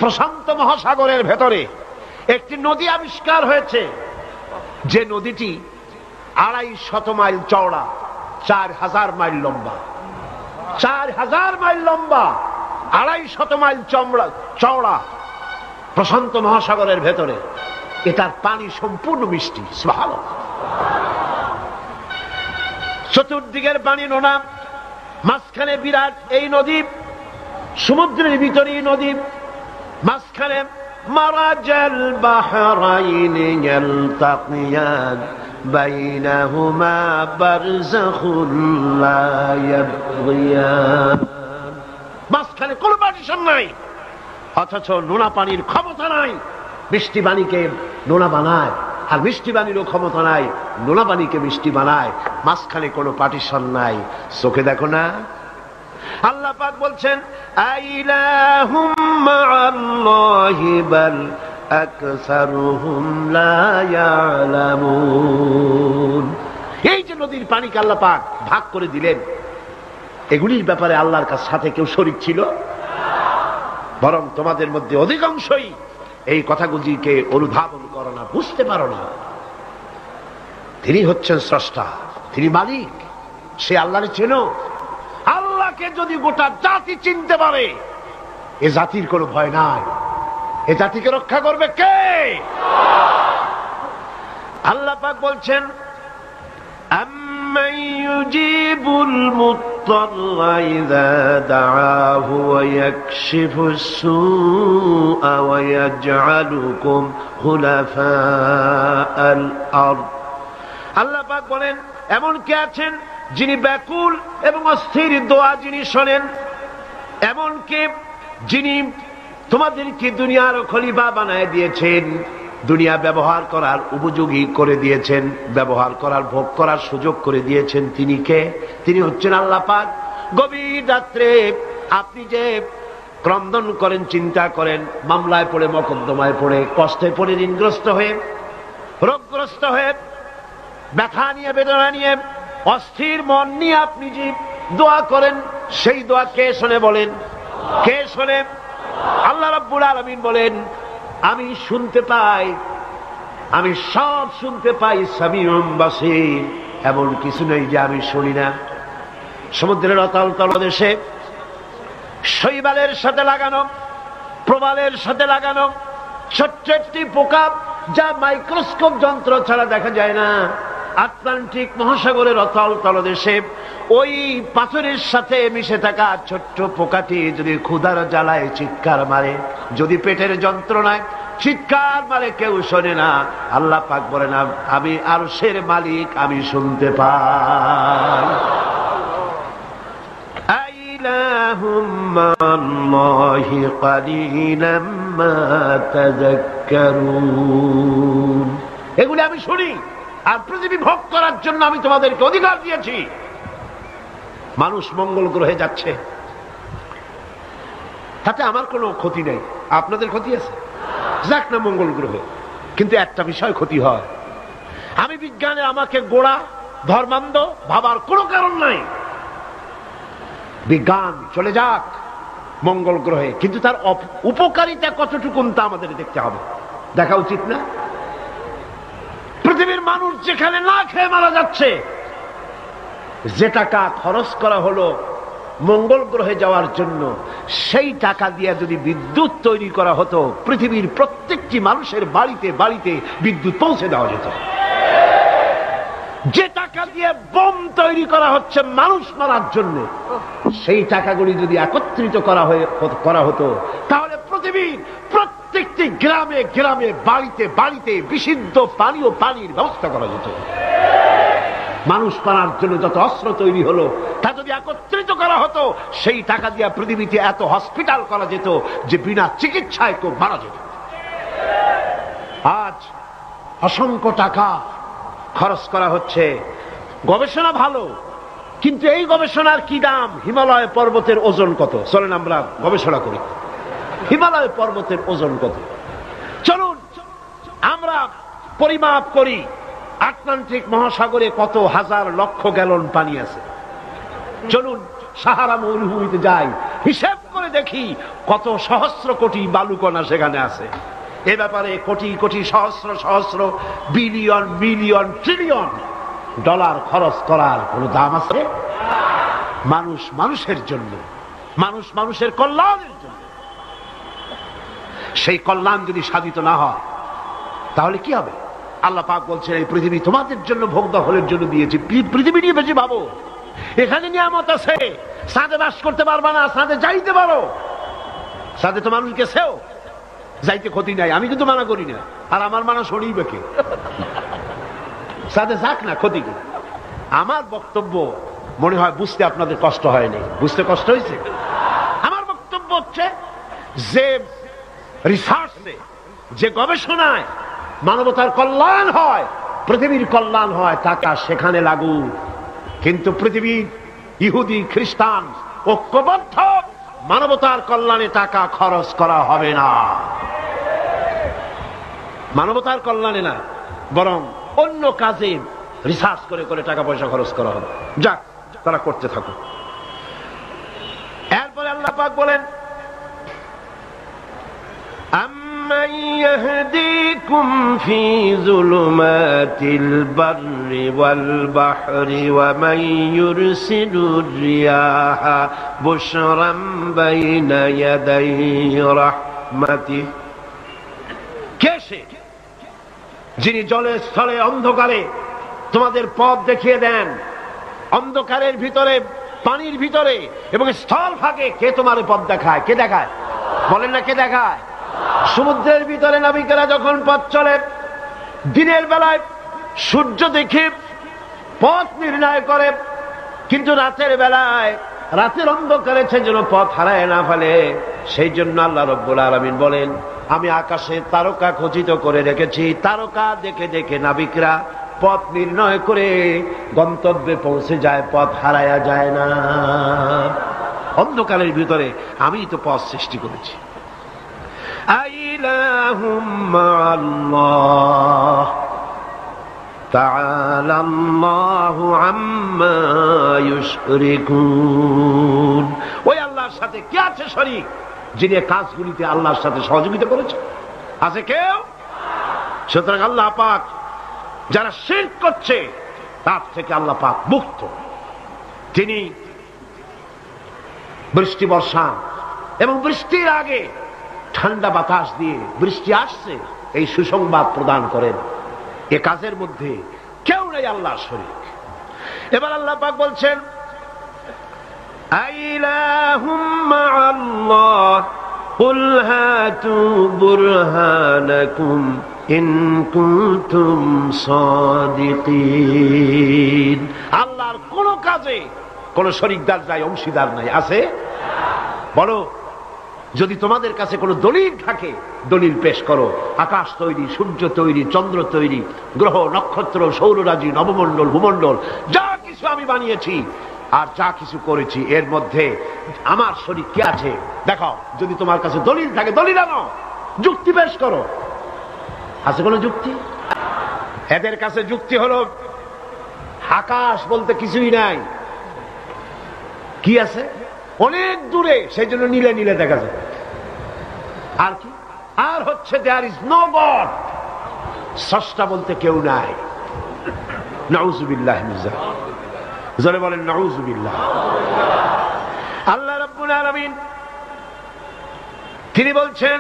প্রশান্ত মহাসাগরের ভেতরে একটি নদী আবিষ্কার হয়েছে, যে নদীটি 250 মাইল চওড়া, 4000 মাইল লম্বা। 4000 মাইল লম্বা, 250 মাইল চওড়া, প্রশান্ত মহাসাগরের ভেতরে। এটার পানি সম্পূর্ণ মিষ্টি। সুবহানাল্লাহ। চতুর্দিকের পানি নোনা, মাঝখানে বিরাট এই নদী, সমুদ্রের ভিতরে নদী, মাঝখানে মারাজাল বাহরাইনি ইয়ালতাকিয়ান বাইনাহুমা বারযাখুন লা ইয়াবগিয়ান। মাঝখানে কোনো পার্টিশন নাই, অথচ নোনা পানির ক্ষমতা নাই মিষ্টি পানিকে নোনা বানায়, আর মিষ্টি পানিরও ক্ষমতা নাই নোনা পানিকে মিষ্টি বানায়। মাঝখানে কোনো পার্টিশন নাই। চোখে দেখো না? আল্লাহ পাক বলছেন আইলাহুম মাআল্লাহি বাল আকসারুহুম লা ইয়ালামুন। এই যে নদীর পানিকে আল্লাহ পাক ভাগ করে দিলেন, এগুলির ব্যাপারে আল্লাহর সাথে কেউ শরীক ছিল? বরং তোমাদের মধ্যে অধিকাংশই এই কথাগুলিকে অনুধাবন করো না, বুঝতে পারো না। তিনি হচ্ছেন স্রষ্টা, তিনি মালিক। সে আল্লাহরে চেনো। আল্লাহকে যদি গোটা জাতি চিনতে পারে, এ জাতির কোনো ভয় নাই। এ জাতিকে রক্ষা করবে কে? আল্লাহ পাক বলছেন আম্মান ইউজিবুল মুত্তাররা ইযা দাআহু ওয়া ইয়াকশিফুস সুআ ওয়া ইয়াজআলুকুম খুলাফাআল আরদ। আল্লাহ পাক বলেন এমন কে আছেন যিনি ব্যাকুল এবং অস্থির দোয়া যিনি শোনেন, এমন কে যিনি তোমাদেরকে দুনিয়ার খলিফা বানায় দিয়েছেন, দুনিয়া ব্যবহার করার উপযোগী করে দিয়েছেন, ব্যবহার করার ভোগ করার সুযোগ করে দিয়েছেন। তিনি কে? তিনি হচ্ছেন আল্লাহ পাক। গভীর রাত্রে আপনি যে ক্রন্দন করেন, চিন্তা করেন, মামলায় পড়ে, মকদ্দমায় পড়ে, কষ্টে পড়ে, ঋণগ্রস্ত হয়ে, রোগগ্রস্ত হয়ে, ব্যথা নিয়ে, বেদনা নিয়ে, অস্থির মন নিয়ে আপনি যে দোয়া করেন, সেই দোয়া কে শোনে বলেন? কে শোনে? আল্লাহ রাব্বুল আলামিন বলেন আমি শুনতে পাই, আমি সব শুনতে পাই। সামিউম বাসীর, এমন কিছু নেই যে আমি শুনি না। সমুদ্রের অতল তলদেশে শৈবালের সাথে লাগানো, প্রবালের সাথে লাগানো ছোট্ট একটি পোকা, যা মাইক্রোস্কোপ যন্ত্র ছাড়া দেখা যায় না, আটলান্টিক মহাসাগরের অতল তলদেশে ওই পাথরের সাথে মিশে থাকা ছোট্ট পোকাটি যদি ক্ষুধার জ্বালায় চিৎকার মারে, যদি পেটের যন্ত্রণায় চিৎকার মারে, কেউ শোনে না। আল্লাহ পাক বলেন আমি আরশের মালিক, আমি শুনতে পাই। আইলাহুম মাআল্লাহি কালিলাম মা তাযাক্কারুন। এগুলি আমি শুনি, আর পৃথিবী ভোগ করার জন্য আমি তোমাদেরকে অধিকার দিয়েছি। মানুষ মঙ্গল গ্রহে যাচ্ছে, তাতে আমার কোনো ক্ষতি নেই। আপনাদের ক্ষতি আছে? যাক না মঙ্গল গ্রহে, কিন্তু একটা বিষয় ক্ষতি হয়। আমি বিজ্ঞানে আমাকে গোড়া ধর্মান্ধ ভাবার কোনো কারণ নাই। বিজ্ঞান চলে যাক মঙ্গল গ্রহে, কিন্তু তার উপকারিতা কতটুকু তা আমাদের দেখতে হবে, দেখা উচিত না? পৃথিবীর মানুষ যেখানে না খেয়ে মারা যাচ্ছে, যে টাকা খরচ করা হলো মঙ্গল গ্রহে যাওয়ার জন্য, সেই টাকা দিয়ে যদি বিদ্যুৎ তৈরি করা হতো, পৃথিবীর প্রত্যেকটি মানুষের বাড়িতে বাড়িতে বিদ্যুৎ পৌঁছে দেওয়া যেত। যে টাকা দিয়ে বোম তৈরি করা হচ্ছে মানুষ মারার জন্য, সেই টাকাগুলি যদি একত্রিত করা হতো, তাহলে পৃথিবীর প্রত্যেকটি গ্রামে গ্রামে, বাড়িতে বাড়িতে বিশুদ্ধ পানি ও পানির ব্যবস্থা করা যেত। মানুষ মারার জন্য যত অস্ত্র তৈরি হলো, তা যদি একত্রিত করা হতো, সেই টাকা দিয়ে পৃথিবীতে এত হসপিটাল করা যেত যে বিনা চিকিৎসায় কেউ মারা যেত। আজ অসংখ্য টাকা খরচ করা হচ্ছে, গবেষণা ভালো, কিন্তু এই গবেষণার কি দাম? হিমালয় পর্বতের ওজন কত? চলেন আমরা গবেষণা করি, হিমালয় পর্বতের ওজন কত। চলুন আমরা পরিমাপ করি, আটলান্টিক মহাসাগরে কত হাজার লক্ষ গ্যালন পানি আছে। চলুন সাহারা মরুভূমিতে যাই, হিসাব করে দেখি কত সহস্র কোটি বালুকণা সেখানে আছে। এ ব্যাপারে কোটি কোটি সহস্র সহস্র বিলিয়ন মিলিয়ন ট্রিলিয়ন ডলার খরচ করার কোন দাম আছে? মানুষ মানুষের জন্য, মানুষ মানুষের কল্যাণের জন্য। সেই কল্যাণ যদি সাধিত না হয় তাহলে কি হবে? আল্লাহ পাক বলছেন এই পৃথিবী তোমাদের জন্য ভোগ দখলের জন্য দিয়েছি। পৃথিবী নিয়ে বেশি ভাবো, এখানে নিয়ামত আছে। সাথে বাস করতে পারবা না, সাথে যাইতে পারো, সাথে তো মানুষ গেছেও, যাইতে ক্ষতি নাই, আমি কিন্তু মানা করি না। আর আমার মানা শোনিবে কে? সাথে যাক না, ক্ষতি কি? আমার বক্তব্য মনে হয় বুঝতে আপনাদের কষ্ট হয়নি। বুঝতে কষ্ট হয়েছে? আমার বক্তব্য হচ্ছে যে রিসার্চে, যে গবেষণায় মানবতার কল্যাণ হয়, পৃথিবীর কল্যাণ হয়, টাকা সেখানে লাগু। কিন্তু পৃথিবীর ইহুদি খ্রিস্টান ঐক্যবদ্ধ, মানবতার কল্যাণে টাকা খরচ করা হবে না। মানবতার কল্যাণে না, বরং অন্য কাজে রিসার্চ করে করে টাকা পয়সা খরচ করা হবে। যাক, তারা করতে থাকুক। এরপরে আল্লাহ পাক বলেন, আম্মান ইয়াহদিকুম ফি যুলুমাতিল বাররি ওয়াল বাহরি ওয়া মান ইউরসিলুর রিয়াহা বুশরাম বাইনা ইয়াদাই রাহমাতিহি। কে সে যিনি জলে স্থলে অন্ধকারে তোমাদের পথ দেখিয়ে দেন? অন্ধকারের ভিতরে, পানির ভিতরে এবং স্থল ফাঁকে কে তোমার পথ দেখায়? কে দেখায়? বলেন না, কে দেখায়? সমুদ্রের ভিতরে নাবিকেরা যখন পথ চলে, দিনের বেলায় সূর্য দেখে পথ নির্ণয় করে, কিন্তু রাতের বেলায়, রাতের অন্ধকারে সে যেন পথ হারায় না ফেলে, সেই জন্য আল্লাহ রাব্বুল আলামিন বলেন, আমি আকাশে তারকা খচিত করে রেখেছি। তারকা দেখে দেখে নাবিকরা পথ নির্ণয় করে গন্তব্যে পৌঁছে যায়, পথ হারায়া যায় না। অন্ধকারের ভিতরে আমি তো পথ সৃষ্টি করেছি। আইলাহুম মাআল্লাহ তাআলা আল্লাহু আম্মা ইউশরিকুন। ওই আল্লাহর সাথে কে আছে শরীক, যিনি কাজগুলিতে আল্লাহর সাথে সহযোগিতা করেছে? আছে কেউ? সুতরাং আল্লাহ পাক যারা শিরক করছে তার থেকে আল্লাহ পাক মুক্ত। তিনি বৃষ্টি বর্ষান এবং বৃষ্টির আগে ঠান্ডা বাতাস দিয়ে বৃষ্টি আসছে এই সুসংবাদ প্রদান করেন। এ কাজের মধ্যে কেউ নেই আল্লাহর শরীক। এবার আল্লাহ পাক বলছেন, আইলাহুম মাআল্লাহ কুল হাতু বুরহানাকুম ইন কুনতুম সাদিকিন। আল্লাহর কোন কাজে কোন শরীকদার নাই, অংশীদার নাই। আছে? বলো, যদি তোমাদের কাছে কোনো দলিল থাকে দলিল পেশ করো। আকাশ তৈরি, সূর্য তৈরি, চন্দ্র তৈরি, গ্রহ নক্ষত্র, সৌররাজি, নবমণ্ডল, ভূমণ্ডল, যা কিছু আমি বানিয়েছি আর যা কিছু করেছি, এর মধ্যে আমার শরীক কে আছে দেখাও। যদি তোমার কাছে দলিল থাকে দলিল আনো, যুক্তি পেশ করো। আছে কোনো যুক্তি? এদের কাছে যুক্তি হলো আকাশ বলতে কিছুই নাই। কি আছে? অনেক দূরে, সেই জন্য নীলে নীলে দেখা যায়। আর কি? আর হচ্ছে দেয়ার ইজ নো গড, স্রষ্টা বলতে কেউ নাই। নাউযুবিল্লাহ মিন যালিক। জোরে বলেন নাউযুবিল্লাহ। আল্লাহ রাব্বুল আলামিন তিনি বলছেন,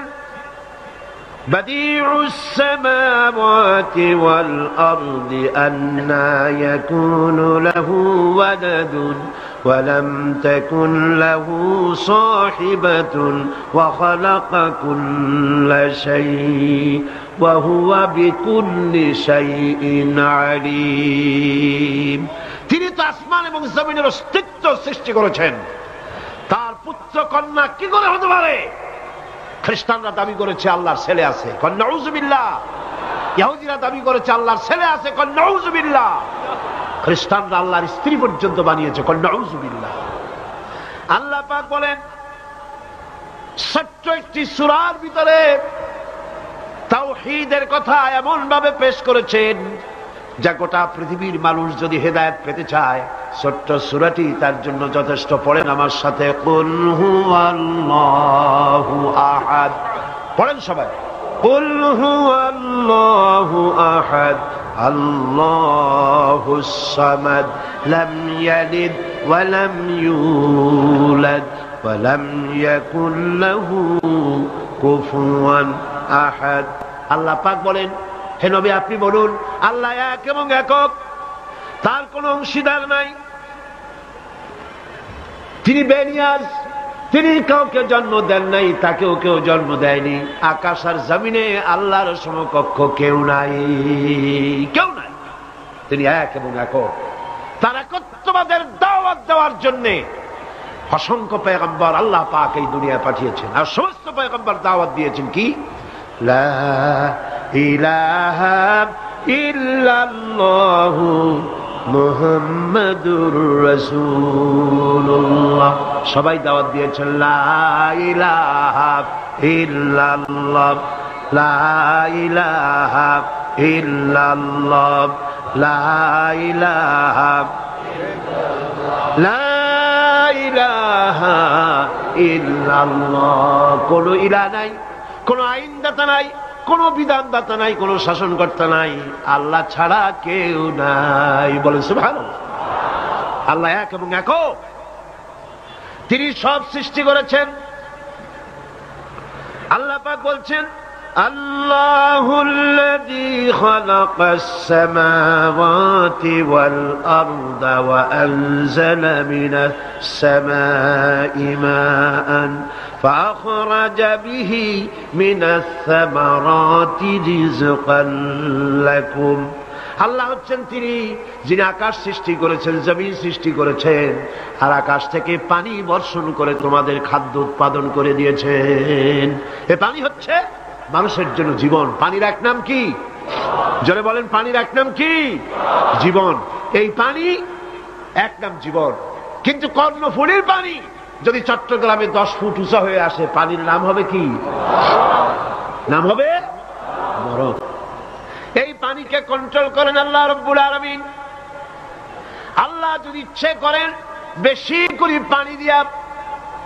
বাদিউস সামাওয়াতি ওয়াল আরদি আন্না ইয়াকুনু লাহু ওয়ালাদুন ওয়ালাম তাকুন লাহু সাহিবাতুন ওয়া খালাকা কুল্লা শাইইন ওয়া হুয়া বিকুল্লি শাইইন আলীম। তিনি তো আসমান এবং জমিনের অস্তিত্ব সৃষ্টি করেছেন, তার পুত্র কন্যা কি করে হতে পারে? খ্রিস্টানরা দাবি করেছে আল্লাহর ছেলে আছে, কন নাউযুবিল্লাহ। ইহুদিরা দাবি করেছে আল্লাহর ছেলে আছে, কন নাউযুবিল্লাহ। খ্রিস্টানরা আল্লাহর স্ত্রী পর্যন্ত বানিয়েছে, কন নাউযুবিল্লাহ। আল্লাহ পাক বলেন, ছোট্ট একটি সূরার ভিতরে তাওহীদের কথা এমন ভাবে পেশ করেছেন যা গোটা পৃথিবীর মানুষ যদি হেদায়েত পেতে চায় ছোট্ট সূরাটি তার জন্য যথেষ্ট। পড়েন আমার সাথে, কুল হুয়াল্লাহু আহাদ। পড়েন সবাই, কুল হুয়াল্লাহু আহাদ আল্লাহুস সামাদ লাম ইয়ালিদ ওয়া লাম ইউলাদ ওয়া লাম ইয়াকুল লাহু কুফুয়ান আহাদ। আল্লাহ পাক বলেন, হে নবী আপনি বলুন, আল্লাহ এক এবং একক, তার কোনো অংশীদার নাই, তিনি বেনিয়াজ, তিনি কাউকে জন্ম দেন নাই, তাকেও কেউ জন্ম দেয়নি। আকাশ আর জমিনে আল্লাহর সমকক্ষ কেউ নাই, কেউ নাই। তিনি এক এবং একক। তার একত্ববাদের দাওয়াত দেওয়ার জন্য অসংখ্য পয়গম্বর আল্লাহ পাক এই দুনিয়ায় পাঠিয়েছেন। আর সমস্ত পয়গম্বর দাওয়াত দিয়েছেন কি, লা ইলাহা ইল্লাল্লাহু মুহাম্মাদুর রাসূলুল্লাহ। সবাই দাওয়াত দিয়েছেন লা ইলাহা ইল্লাল্লাহ, লা ইলাহা ইল্লাল্লাহ, লা ইলাহা লা ইলাহা ইল্লাল্লাহ। কোন ইলাহ নাই, কোন আইনদাতা নাই, কোন বিধানদাতা নাই, কোন শাসনকর্তা নাই, আল্লাহ ছাড়া কেউ নাই। বলেন সুবহানাল্লাহ। আল্লাহ এক এবং একক, তিনি সব সৃষ্টি করেছেন। আল্লাহ পাক বলছেন, আল্লাহুল্লাযী খালাকাস সামাওয়াতি ওয়াল আরদা ওয়া আনজালা মিনাস সামাই মাআন فأخرج به من الثمرات رزقا لكم। আল্লাহ হচ্ছেন তিনি যিনি আকাশ সৃষ্টি করেছেন, জমিন সৃষ্টি করেছেন, আর আকাশ থেকে পানি বর্ষণ করে তোমাদের খাদ্য উৎপাদন করে দিয়েছেন। এ পানি হচ্ছে মানুষের জন্য জীবন। পানির এক নাম কি? জোরে বলেন, পানির এক নাম কি? জীবন। এই পানি এক নাম জীবন। কিন্তু কর্ণফুলীর পানি যদি চট্টগ্রামে 10 ফুট উঁচা হয়ে আসে, পানির নাম হবে কি? নাম হবে মরণ। এই পানিকে কন্ট্রোল করেন আল্লাহ রাব্বুল আলামিন। আল্লাহ যদি ইচ্ছে করেন বেশি করে পানি দিয়া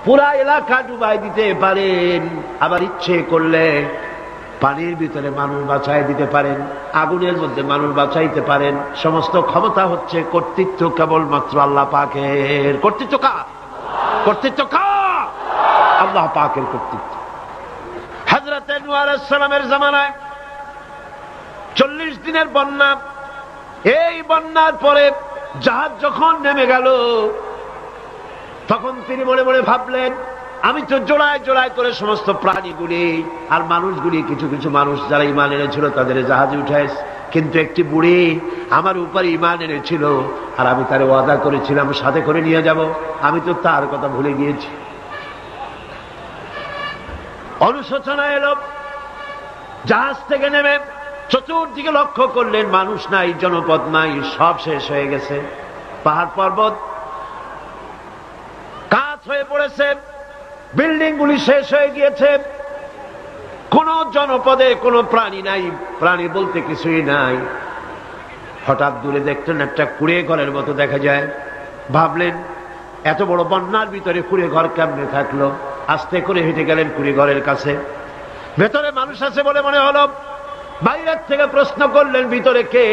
পুরা এলাকা ডুবাই দিতে পারেন, আবার ইচ্ছে করলে পানির ভিতরে মানুষ বাঁচাই দিতে পারেন, আগুনের মধ্যে মানুষ বাঁচাইতে পারেন। সমস্ত ক্ষমতা হচ্ছে, কর্তৃত্ব কেবলমাত্র আল্লাহ পাকের। কর্তৃত্ব কার? কর্তৃত্ব কার? আল্লাহ পাকের কর্তৃত্ব। হযরত নূহ আলাইহিস সালামের জামানায় 40 দিনের বন্যা। এই বন্যার পরে জাহাজ যখন নেমে গেল, তখন তিনি মনে মনে ভাবলেন, আমি তো জোড়ায় জোড়ায় করে সমস্ত প্রাণীগুলি আর মানুষগুলি, কিছু কিছু মানুষ যারা ঈমান এনেছিল তাদের জাহাজে উঠাইছে, কিন্তু একটি বুড়ি আমার উপরে ঈমান এনেছিল, আর আমি তার ওয়াদা করেছিলাম সাথে করে নিয়ে যাব, আমি তো তার কথা ভুলে গিয়েছি। অনুশোচনা এলো। জাহাজ থেকে নেমে চতুর্দিকে লক্ষ্য করলেন, মানুষ নাই, জনপদ নাই, সব শেষ হয়ে গেছে। পাহাড় পর্বত কাজ হয়ে পড়েছে, বিল্ডিং গুলি শেষ হয়ে গিয়েছে, কোন জনপদে কোনো প্রাণী নাই, প্রাণী বলতে কিছুই নাই। হঠাৎ দূরে দেখলেন একটা কুঁড়ে ঘরের মতো দেখা যায়। ভাবলেন এত বড় বন্যার ভিতরে কুঁড়ে ঘর কেমনে থাকলো। আস্তে করে হেঁটে গেলেন কুঁড়ে ঘরের কাছে। ভেতরে মানুষ আছে বলে মনে হলো। বাইরের থেকে প্রশ্ন করলেন, ভিতরে কে?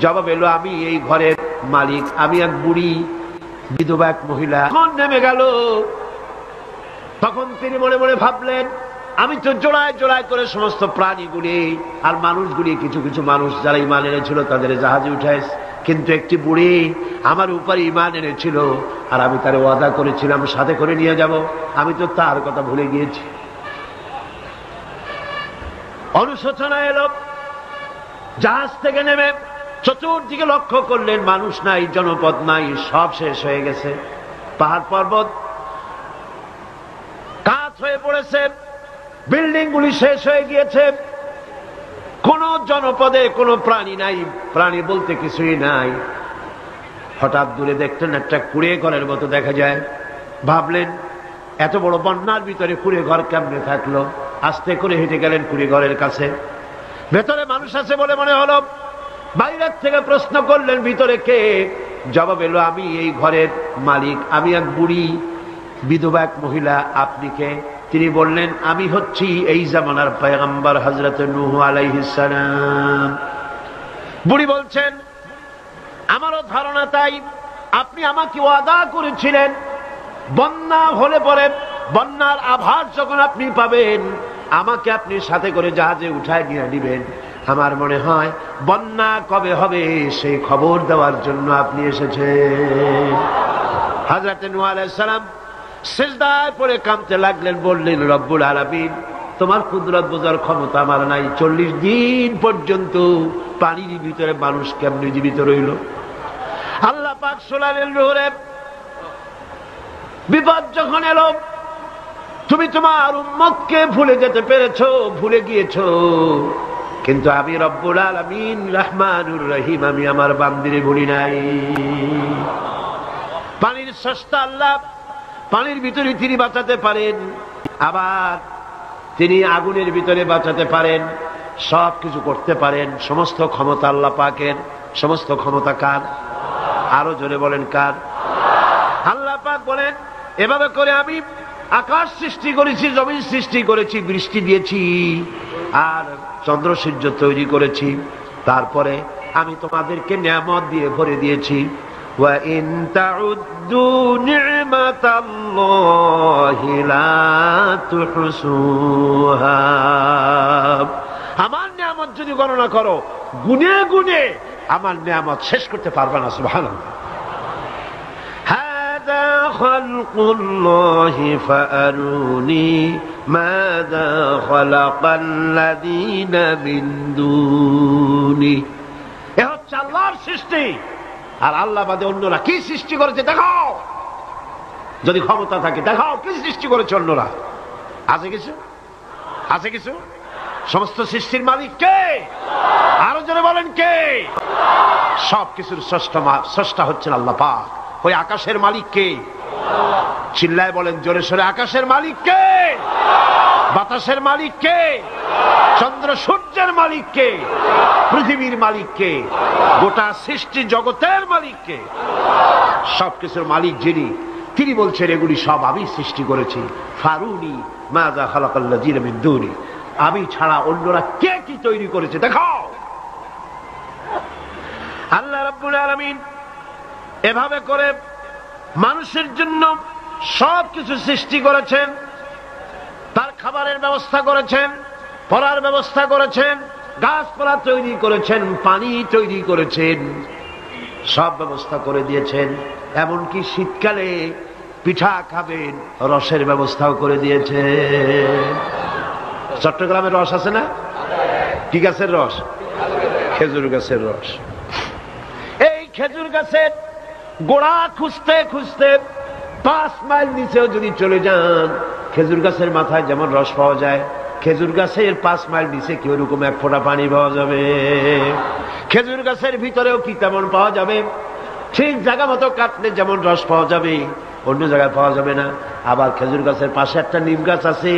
জবাব এলো, আমি এই ঘরের মালিক, আমি এক বুড়ি বিধবা এক মহিলা। তখন নেমে গেল। তখন তিনি মনে মনে ভাবলেন, আমি তো জোড়ায় জোড়ায় করে সমস্ত প্রাণীগুলি আর মানুষগুলি, কিছু কিছু মানুষ যারা ঈমান এনেছিল তাদের জাহাজে উঠাইছে, কিন্তু একটি বুড়ি আমার উপরে ঈমান এনেছিল, আর আমি তার ওয়াদা করেছিলাম সাথে করে নিয়ে যাব, আমি তো তার কথা ভুলে গিয়েছি। অনুশোচনা এলো। জাহাজ থেকে নেমে চতুর্দিকে লক্ষ্য করলেন, মানুষ নাই, জনপদ নাই, সব শেষ হয়ে গেছে। পাহাড় পর্বত কাজ হয়ে পড়েছে, বিল্ডিং গুলি শেষ হয়ে গিয়েছে, কোন জনপদে কোনো প্রাণী নাই, প্রাণী বলতে কিছুই নাই। হঠাৎ দূরে দেখলেন একটা কুঁড়ে ঘরের মতো দেখা যায়। ভাবলেন এত বড় বন্যার ভিতরে কুঁড়ে ঘর কেমনে থাকলো। আস্তে করে হেঁটে গেলেন কুঁড়ে ঘরের কাছে। ভেতরে মানুষ আছে বলে মনে হলো। বাইরের থেকে প্রশ্ন করলেন, ভিতরে কে? জবাব এলো, আমি এই ঘরের মালিক, আমি এক বুড়ি বিধবা এক মহিলা। আপনি কে? তিনি বললেন, আমি হচ্ছি এই জামানার পয়গম্বর হযরত নূহ আলাইহিস সালাম। বুড়ি বলছেন, আমারও ধারণা তাই। আপনি আমাকে ওয়াদা করেছিলেন বন্যা হলে পরে, বন্যার আভাস যখন আপনি পাবেন আমাকে আপনি সাথে করে জাহাজে উঠায় নিয়ে নিবেন। আমার মনে হয় বন্যা কবে হবে সেই খবর দেওয়ার জন্য আপনি এসেছেন। হযরত নূহ আলাইহিস সালাম সিজদায় পড়ে কাঁদতে লাগলেন, বললেন, রব্বুল আলামিন, তোমার কুদরত বোঝার ক্ষমতা আমার নাই। 40 দিন পর্যন্ত পানির ভিতরে মানুষ কেমনে জীবিত রইল? আল্লাহ পাক শোনালেন, নূহ, বিপদ যখন এলো তুমি তোমার উম্মতকে ভুলে যেতে পেরেছো, ভুলে গিয়েছো, কিন্তু আমি রব্বুল আলামিন রহমানুর রহিম, আমি আমার বান্দিরে ভুলি নাই। পানির স্রষ্টা আল্লাহ, পানির ভিতরে তিনি বাঁচাতে পারেন, আবার তিনি আগুনের ভিতরে বাঁচাতে পারেন, সব কিছু করতে পারেন। সমস্ত ক্ষমতা আল্লাহ পাকের। সমস্ত ক্ষমতা কার? আরো জোরে বলেন, কার? আল্লাহ পাক বলেন, এভাবে করে আমি আকাশ সৃষ্টি করেছি, জমিন সৃষ্টি করেছি, বৃষ্টি দিয়েছি, আর চন্দ্র সূর্য তৈরি করেছি, তারপরে আমি তোমাদেরকে নিয়ামত দিয়ে ভরে দিয়েছি। ওয়া ইন তাউদ্দু নি'মাতাল্লাহি লা তুহসুহা। আমার নিয়ামত যদি গণনা করো, গুনে গুনে আমার নিয়ামত শেষ করতে পারবে না। সুবহানাল্লাহ। হাদা খালকুল্লাহি ফাআরুনি মাযা খালাকাল্লাযীনা মিন দুনি। এ হচ্ছে আল্লাহর সৃষ্টি, আর আল্লাহ বাদে অন্যরা কি সৃষ্টি করেছে দেখাও। যদি ক্ষমতা থাকে দেখাও কি সৃষ্টি করেছে অন্যরা। আছে কিছু? আছে কিছু? সমস্ত সৃষ্টির মালিক কে? আরো জোরে বলেন, কে? সব কিছুর স্রষ্টা হচ্ছেন আল্লাহ পাক। ওই আকাশের মালিক কে? চিল্লায় বলেন জোরে সোরে, আকাশের মালিক কে? বাতাসের মালিক কে? চন্দ্র সূর্যের মালিক কে? পৃথিবীর মালিক কে? গোটা সৃষ্টি জগতের মালিক কে? সবকিছুর মালিক যিনি, তিনি বলছেন এগুলি সব আমি সৃষ্টি করেছি। ফারুনি মাযা খালাকাল্লাযীনা মিন দুনি। আমি ছাড়া অন্যরা কে কি তৈরি করেছে দেখাও। আল্লাহ রাব্বুল আলামিন এভাবে করে মানুষের জন্য সব কিছু সৃষ্টি করেছেন। তার খাবারের ব্যবস্থা করেছেন, পড়ার ব্যবস্থা করেছেন, গাছপালা তৈরি করেছেন, পানি তৈরি করেছেন, সব ব্যবস্থা করে দিয়েছেন। এমনকি শীতকালে পিঠা খাবেন, রসের ব্যবস্থাও করে দিয়েছে। চট্টগ্রামের রস আছে না? কি গাছের রস? খেজুর গাছের রস। এই খেজুর গাছের গোড়া খুঁজতে খুঁজতে 5 মাইল নিচেও যদি চলে যান, খেজুর গাছের মাথায় যেমন রস পাওয়া যায়, খেজুর গাছের 5 মাইল নিচে কি ওরকম এক ফোঁটা পানি পাওয়া যাবে? খেজুর গাছের ভিতরেও কি তেমন পাওয়া যাবে? ঠিক জায়গা মতো কাটলে যেমন রস পাওয়া যাবে, অন্য জায়গায় পাওয়া যাবে না। আবার খেজুর গাছের পাশে একটা নিম গাছ আছে,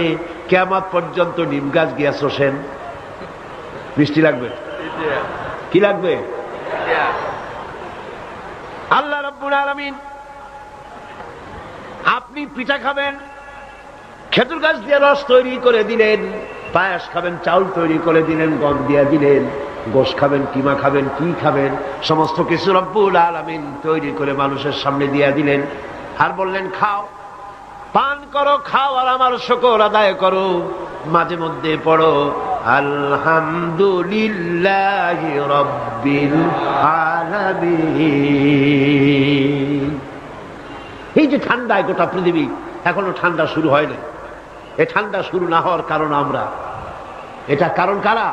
কিয়ামত পর্যন্ত নিম গাছ গিয়া শোষেন। মিষ্টি লাগবে? কি লাগবে? আল্লাহ রাব্বুল আলামিন, আপনি পিঠা খাবেন, খেজুর গাছ দিয়ে রস তৈরি করে দিলেন। পায়েস খাবেন, চাউল তৈরি করে দিলেন, গম দিয়ে দিলেন। গোশ খাবেন, কিমা খাবেন, কি খাবেন, সমস্ত কিছু রব্বুল আলামিন তৈরি করে মানুষের সামনে দিয়ে দিলেন। আর বললেন, খাও, পান করো, খাও, আর আমার শুকর আদায় করো। মাঝে মধ্যে পড়ো আলহামদুলিল্লাহি রাব্বিল আলামিন। এই যে ঠান্ডায় গোটা পৃথিবী, এখনো ঠান্ডা শুরু হয়নি। এই ঠান্ডা শুরু না হওয়ার কারণ আমরা। এটা কারণ কারা?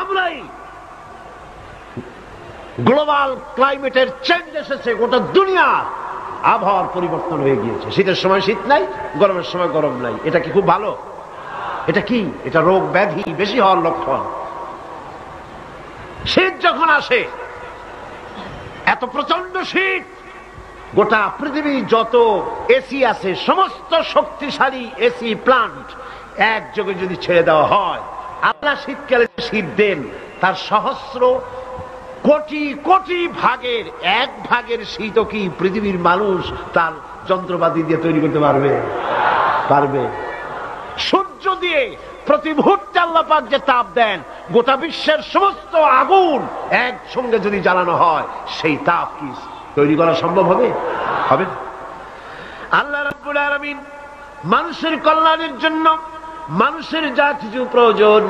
আমরাই। গ্লোবাল ক্লাইমেটের চেঞ্জ এসেছে, গোটা দুনিয়া আবহাওয়ার পরিবর্তন হয়ে গিয়েছে। শীতের সময় শীত নাই, গরমের সময় গরম নাই। এটা কি খুব ভালো? এটা কি? এটা রোগ ব্যাধি বেশি হওয়ার লক্ষণ। শীত যখন আসে, এত প্রচন্ড শীত, গোটা পৃথিবী যত এসি আছে, সমস্ত শক্তিশালী এসি প্লান্ট একযোগে যদি ছেড়ে দেওয়া হয়, আপনার শীতকালে শীত দেন, তার সহস্র কোটি কোটি ভাগের 1 ভাগের শীতও কি পৃথিবীর মানুষ তার যন্ত্রপাতি দিয়ে তৈরি করতে পারবে? পারবে? সূর্য দিয়ে প্রতি মুহূর্তে আল্লাহ পাক যে তাপ দেন, গোটা বিশ্বের সমস্ত আগুন একসঙ্গে যদি জ্বালানো হয়, সেই তাপ কি তৈরি করা সম্ভব হবে? হবে না। আল্লাহ রাব্বুল আলামিন মানুষের কল্যাণের জন্য মানুষের যা কিছু প্রয়োজন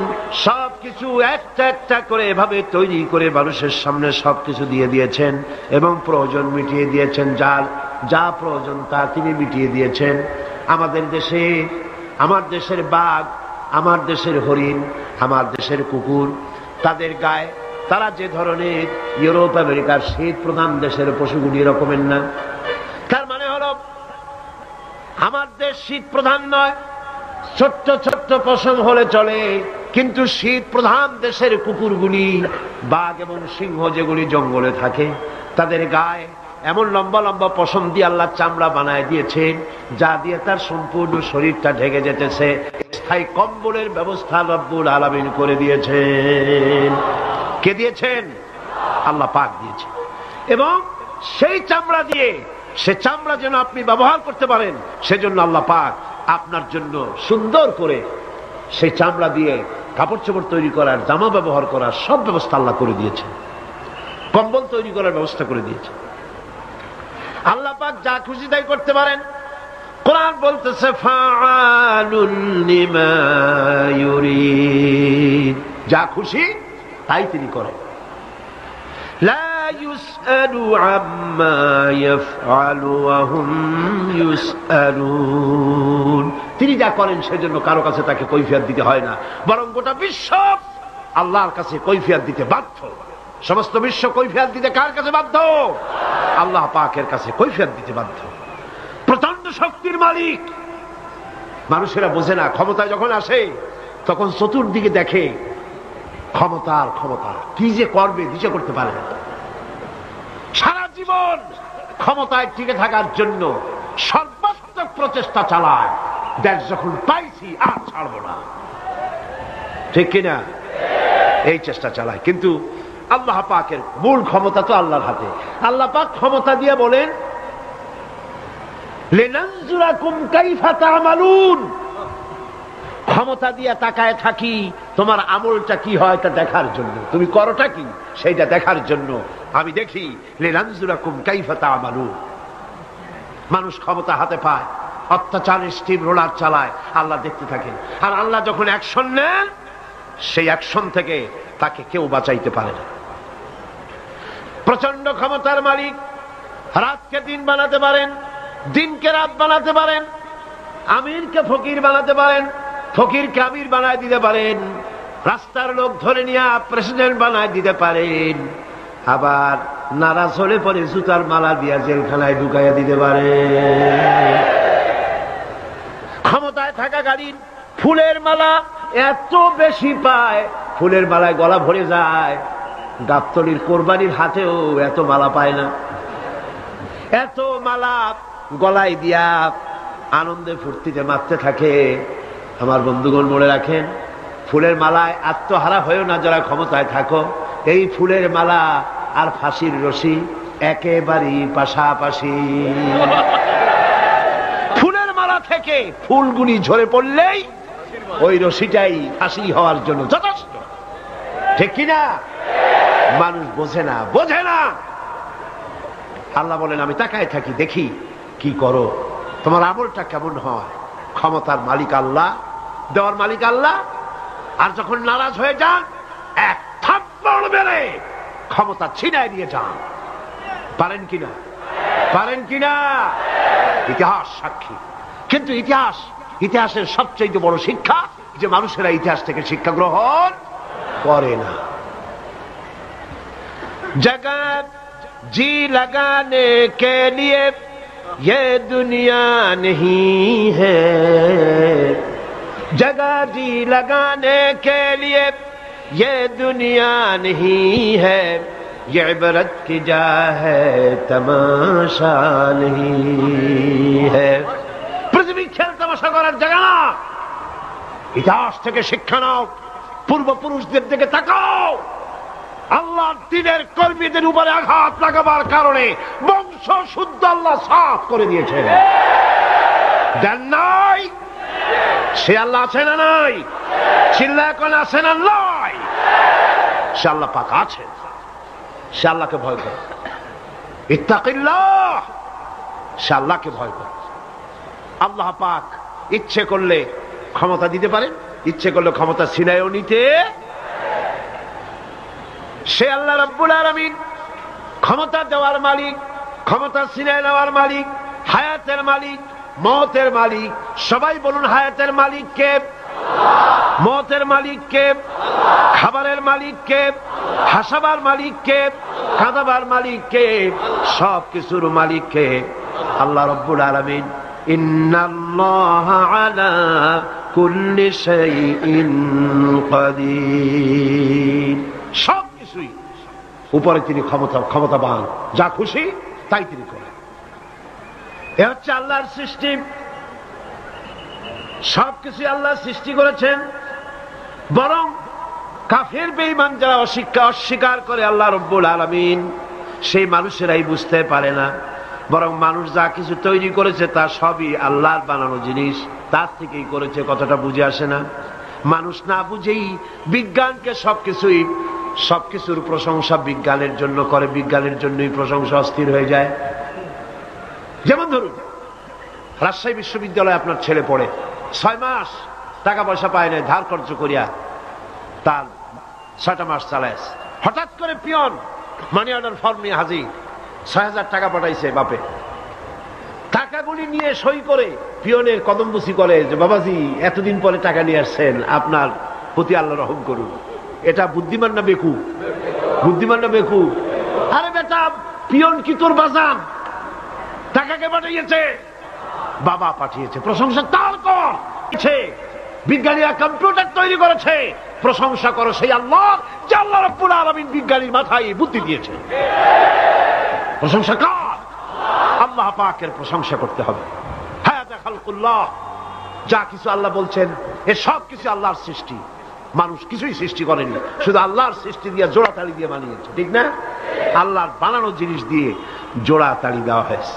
সবকিছু একটা একটা করে এভাবে তৈরি করে মানুষের সামনে সবকিছু দিয়ে দিয়েছেন এবং প্রয়োজন মিটিয়ে দিয়েছেন। যার যা প্রয়োজন তা তিনি মিটিয়ে দিয়েছেন। আমাদের দেশে, আমার দেশের বাঘ, আমার দেশের হরিণ, আমার দেশের কুকুর, তাদের গায়ে তারা যে ধরনের ইউরোপ আমেরিকার শীত প্রধান দেশের পশুগুলি এরকমের না। তার মানে হলো আমার দেশ শীত প্রধান নয়, ছোট্ট ছোট্ট পশম হলে চলে, কিন্তু শীত প্রধান দেশের কুকুরগুলি, বাঘ এবং সিংহ যেগুলি জঙ্গলে থাকে, তাদের গায়ে এমন লম্বা লম্বা পশম দিয়ে আল্লাহ চামড়া বানায় দিয়েছেন, যা দিয়ে তার সম্পূর্ণ শরীরটা ঢেকে যেতেছে। স্থায়ী কম্বলের ব্যবস্থা রব্বুল আলামিন করে দিয়েছেন। কে দিয়েছেন? আল্লাহ পাক দিয়েছেন। এবং সেই চামড়া দিয়ে, সে চামড়া যেন আপনি ব্যবহার করতে পারেন, সেজন্য আল্লাহ পাক আপনার জন্য সুন্দর করে সেই চামড়া দিয়ে কাপড় চোপড় তৈরি করার, জামা ব্যবহার করার সব ব্যবস্থা আল্লাহ করে দিয়েছেন। কম্বল তৈরি করার ব্যবস্থা করে দিয়েছেন। আল্লাহ পাক যা খুশি তাই করতে পারেন। কোরআন বলতেছে ফাআলুন লিমা ইউরিদ, যা খুশি তাই তিনি করেন। লা ইউসআলু আম্মা ইয়াফআলু ওয়া হুম ইউসআলুন, তিনি যা করেন সেজন্য কারো কাছে তাকে কৈফিয়ত দিতে হয় না, বরং গোটা বিশ্ব আল্লাহর কাছে কৈফিয়ত দিতে বাধ্য। সমস্ত বিশ্ব কৈফিয়ত দিতে কার কাছে বাধ্য? আল্লাহ পাকের কাছে কৈফিয়ত দিতে বাধ্য। প্রচন্ড শক্তির মালিক। মানুষেরা বোঝে না, ক্ষমতায় যখন আসে তখন চতুর্দিকে দেখে ক্ষমতার ক্ষমতা, কি যে করবে দিশা করতে পারে না। সারা জীবন ক্ষমতায় টিকে থাকার জন্য সর্বাত্মক প্রচেষ্টা চালায়, দেশ যখন পাইছি আর ছাড়ব না, ঠিক কিনা? এই চেষ্টা চালায়। কিন্তু আল্লাহ পাকের মূল ক্ষমতা তো আল্লাহর হাতে। আল্লাহ পাক ক্ষমতা দিয়ে বলেন লিনানজুরাকুম কাইফা তা'মালুন, ক্ষমতা দিয়ে তাকায় থাকি তোমার আমলটা কি হয় তা দেখার জন্য, তুমি করোটা কি সেইটা দেখার জন্য আমি দেখি। লিনানজুরাকুম কাইফা তা'মালুন। মানুষ ক্ষমতা হাতে পায়, অত্যাচার স্টিম রোলার চালায়, আল্লাহ দেখতে থাকেন। আর আল্লাহ যখন অ্যাকশন নেন, সেই অ্যাকশন থেকে তাকে কেউ বাঁচাইতে পারে না। প্রচন্ড ক্ষমতার মালিক। রাতকে দিন বানাতে পারেন, দিনকে রাত বানাতে পারেন, আমিরকে ফকির বানাতে পারেন, ফকিরকে আমির বানায় দিতে পারেন, রাস্তার লোক ধরে নিয়ে প্রেসিডেন্ট বানায় দিতে পারেন, আবার নারাজ হলে পরে জুতার মালা দিয়া জেলখানায় ঢুকাইয়া দিতে পারেন। ক্ষমতায় থাকাকালীন ফুলের মালা এত বেশি পায়, ফুলের মালায় গলা ভরে যায়। গাবতলির কোরবানির হাতেও এত মালা পায় না। এত মালা গলায় দিয়া আনন্দে ফুর্তিতে মারতে থাকে। আমার বন্ধুগণ মনে রাখেন, ফুলের মালায় আত্মহারা হয়েও না যারা ক্ষমতায় থাকো। এই ফুলের মালা আর ফাঁসির রশি একেবারেই পাশাপাশি। ফুলের মালা থেকে ফুলগুলি ঝরে পড়লেই ওই রশিটাই ফাঁসি হওয়ার জন্য যথেষ্ট, ঠিক কিনা? মানুষ বোঝে না, বোঝে না। আল্লাহ বলেন আমি তাকায় থাকি, দেখি কি করো, তোমার আমলটা কেমন হয়। ক্ষমতার মালিক আল্লাহ, দেওয়ার মালিক আল্লাহ। আর যখন নারাজ হয়ে যান, এক থাপ্পড় মেরে ক্ষমতা ছিনায় নিয়ে যান। পারেন কিনা? পারেন কিনা? ইতিহাস সাক্ষী। কিন্তু ইতিহাসের সবচেয়ে বড় শিক্ষা যে মানুষেরা ইতিহাস থেকে শিক্ষা গ্রহণ করে না। जगत जी लगाने के लिए ये दुनिया नहीं है, जगह जी लगाने के लिए ये दुनिया नहीं है, ये इबरत की जा है तमाशा नहीं है। पृथ्वी खेल तमाशा करार जगह ना, ইতিহাস থেকে শিক্ষা নাও, পূর্বপুরুষদের দিকে তাকাও। আল্লাহর দ্বীনের কর্মীদের উপরে আঘাত লাগাবার কারণে বংশ শুদ্ধ আল্লাহ সাফ করে দিয়েছেন। দেন নাই? সে আল্লাহ আছে না নাই? চিল্লায় কোন আছে না নাই? সে আল্লাহ পাক আছে। সে আল্লাহকে ভয় করে। ইত্তাকিল্লাহ, সে আল্লাহকে ভয় করে। আল্লাহ পাক ইচ্ছে করলে ক্ষমতা দিতে পারেন, ইচ্ছে করলে ক্ষমতা ছিনায়ও নিতে। সে আল্লাহ রাব্বুল আলামিন ক্ষমতা দেওয়ার মালিক, ক্ষমতা ছিনায় নেওয়ার মালিক, হায়াতের মালিক, মওতের মালিক। সবাই বলুন, হায়াতের মালিক কে? মওতের মালিক কে? খাবারের মালিক কে? হাসাবার মালিক কে? কাঁদাবার মালিক কে? সব কিছুর মালিক কে? আল্লাহ রাব্বুল আলামিন। ইন্নাল্লাহা আলা কুল্লি শাইইন কাদির। সব কিছুই উপরে তিনি ক্ষমতাবান, যা খুশি তাই তিনি করেন। এ হচ্ছে আল্লাহর সৃষ্টি। সবকিছু আল্লাহ সৃষ্টি করেছেন। বরং কাফের বেঈমান যারা অস্বীকার করে আল্লাহ রাব্বুল আলামিন, সেই মানুষেরাই বুঝতে পারে না। বরং মানুষ যা কিছু তৈরি করেছে তা সবই আল্লাহর বানানো জিনিস, তার থেকেই করেছে। কতটা বুঝে আসে না? মানুষ না বুঝেই বিজ্ঞানকে সবকিছুর প্রশংসা বিজ্ঞানের জন্য করে, বিজ্ঞানের জন্যই প্রশংসা অস্থির হয়ে যায়। যেমন ধরুন, রাজশাহী বিশ্ববিদ্যালয়ে আপনার ছেলে পড়ে, 6 মাস টাকা পয়সা পায় না, ধার খরচ করিয়া তার 6টা মাস চালায়। হঠাৎ করে পিয়ন মানি অর্ডার ফর্ম নিয়ে হাজির, 6,000 টাকা পাঠাইছে বাপে। টাকাগুলি নিয়ে সই করে পিয়নের কদমবুসি করে যে, বাবাজি এতদিন পরে টাকা নিয়ে আসছেন, আপনার প্রতি আল্লাহ রহম করুন। এটা বুদ্ধিমান না বেকুব? বুদ্ধিমান না বেকুব? আরে বেটা, পিয়ন কি তোর বাজান? টাকাকে পাঠিয়েছে, বাবা পাঠিয়েছে, প্রশংসা তার কর। বিজ্ঞানীরা কম্পিউটার তৈরি করেছে, প্রশংসা করো সেই আল্লাহ, যে আল্লাহ রাব্বুল আলামিন বিজ্ঞানীর মাথায় বুদ্ধি দিয়েছে। প্রশংসা কার? আল্লাহ পাকের প্রশংসা করতে হবে। হায়াতে খালকুল্লাহ, যা কিছু আল্লাহ বলছেন এ সব কিছু আল্লাহর সৃষ্টি। মানুষ কিছুই সৃষ্টি করেনি, শুধু আল্লাহর সৃষ্টি দিয়ে জোড়া তালি দিয়ে বানিয়েছে। ঠিক না? আল্লাহর বানানো জিনিস দিয়ে জোড়া তালি দেওয়া হয়েছে।